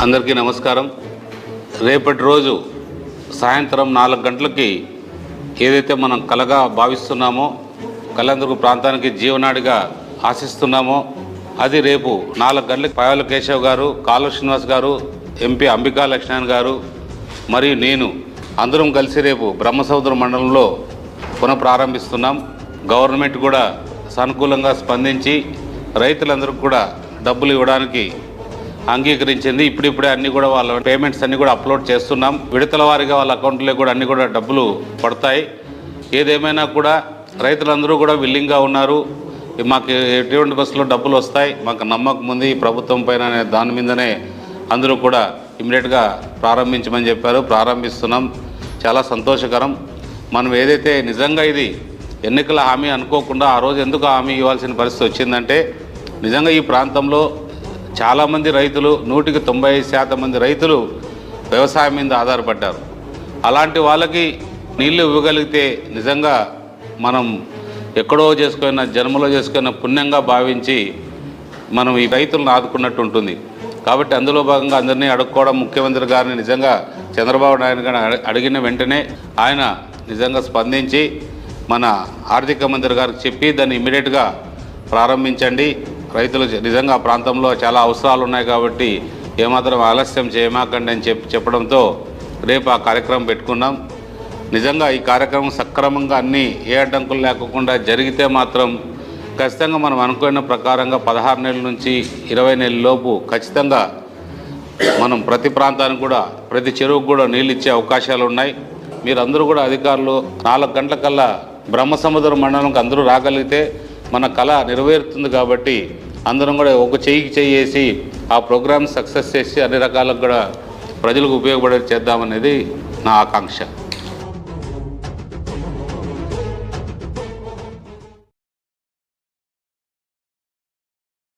అందరికీ నమస్కారం. రేపటి రోజు సాయంత్రం 4 గంటలకి ఏదైతే మనం కలగా భావిస్తున్నామో, కళ్యాణదుర్గ ప్రాంతానికి జీవనాడిగా ఆశిస్తున్నామో, అది రేపు 4 గంటలకు పాయల కేశవ్ గారు, కాలువ శ్రీనివాస్ గారు, ఎంపీ అంబికా లక్ష్మణ్ గారు మరియు నేను అందరం కలిసి రేపు బ్రహ్మసముద్రం మండలంలో పునఃప్రారంభిస్తున్నాం. గవర్నమెంట్ కూడా సానుకూలంగా స్పందించి రైతులందరికీ కూడా డబ్బులు ఇవ్వడానికి అంగీకరించింది. ఇప్పుడిప్పుడే అన్నీ కూడా వాళ్ళ పేమెంట్స్ అన్నీ కూడా అప్లోడ్ చేస్తున్నాం. విడతల వారీగా వాళ్ళ అకౌంట్లో కూడా అన్నీ కూడా డబ్బులు పడతాయి. ఏదేమైనా కూడా రైతులందరూ కూడా విల్లింగ్గా ఉన్నారు. మాకు ఎటువంటి బస్సులో డబ్బులు వస్తాయి, మాకు నమ్మకం ఉంది ఈ ప్రభుత్వం పైన అనే దాని మీదనే అందరూ కూడా ఇమ్మీడియట్గా ప్రారంభించమని చెప్పారు. ప్రారంభిస్తున్నాం. చాలా సంతోషకరం. మనం ఏదైతే నిజంగా ఇది ఎన్నికల హామీ అనుకోకుండా ఆ రోజు ఎందుకు హామీ ఇవ్వాల్సిన పరిస్థితి వచ్చిందంటే, నిజంగా ఈ ప్రాంతంలో చాలామంది రైతులు 100కి 95% మంది రైతులు వ్యవసాయం మీద ఆధారపడ్డారు. అలాంటి వాళ్ళకి నీళ్లు ఇవ్వగలిగితే నిజంగా మనం ఎక్కడో చేసుకున్న జన్మలో చేసుకున్న పుణ్యంగా భావించి మనం ఈ రైతులను ఆదుకున్నట్టు ఉంటుంది. కాబట్టి అందులో భాగంగా అందరినీ అడుక్కోవడం, ముఖ్యమంత్రి గారిని నిజంగా చంద్రబాబు నాయుడు గారిని అడిగిన వెంటనే ఆయన నిజంగా స్పందించి మన ఆర్థిక మంత్రి గారికి చెప్పి దాన్ని ఇమ్మీడియట్గా ప్రారంభించండి, రైతులు నిజంగా ఆ ప్రాంతంలో చాలా అవసరాలు ఉన్నాయి కాబట్టి ఏమాత్రం ఆలస్యం చేయమాకండి అని చెప్పడంతో రేపు ఆ కార్యక్రమం పెట్టుకున్నాం. నిజంగా ఈ కార్యక్రమం సక్రమంగా అన్నీ ఏ అడ్డంకులు లేకుండా జరిగితే మాత్రం ఖచ్చితంగా మనం అనుకున్న ప్రకారంగా 16 నెలల నుంచి 20 నెలల లోపు ఖచ్చితంగా మనం ప్రతి ప్రాంతానికి కూడా ప్రతి చెరువుకు కూడా నీళ్ళు ఇచ్చే అవకాశాలు ఉన్నాయి. మీరందరూ కూడా అధికారులు 4 గంటలకల్లా బ్రహ్మసముద్రం మండలంకి అందరూ రాగలిగితే మన కళ నెరవేరుతుంది. కాబట్టి అందరం కూడా ఒక చెయ్యికి చెయ్యేసి ఆ ప్రోగ్రామ్ సక్సెస్ చేసి అన్ని రకాలకు కూడా ప్రజలకు ఉపయోగపడే చేద్దామనేది నా ఆకాంక్ష.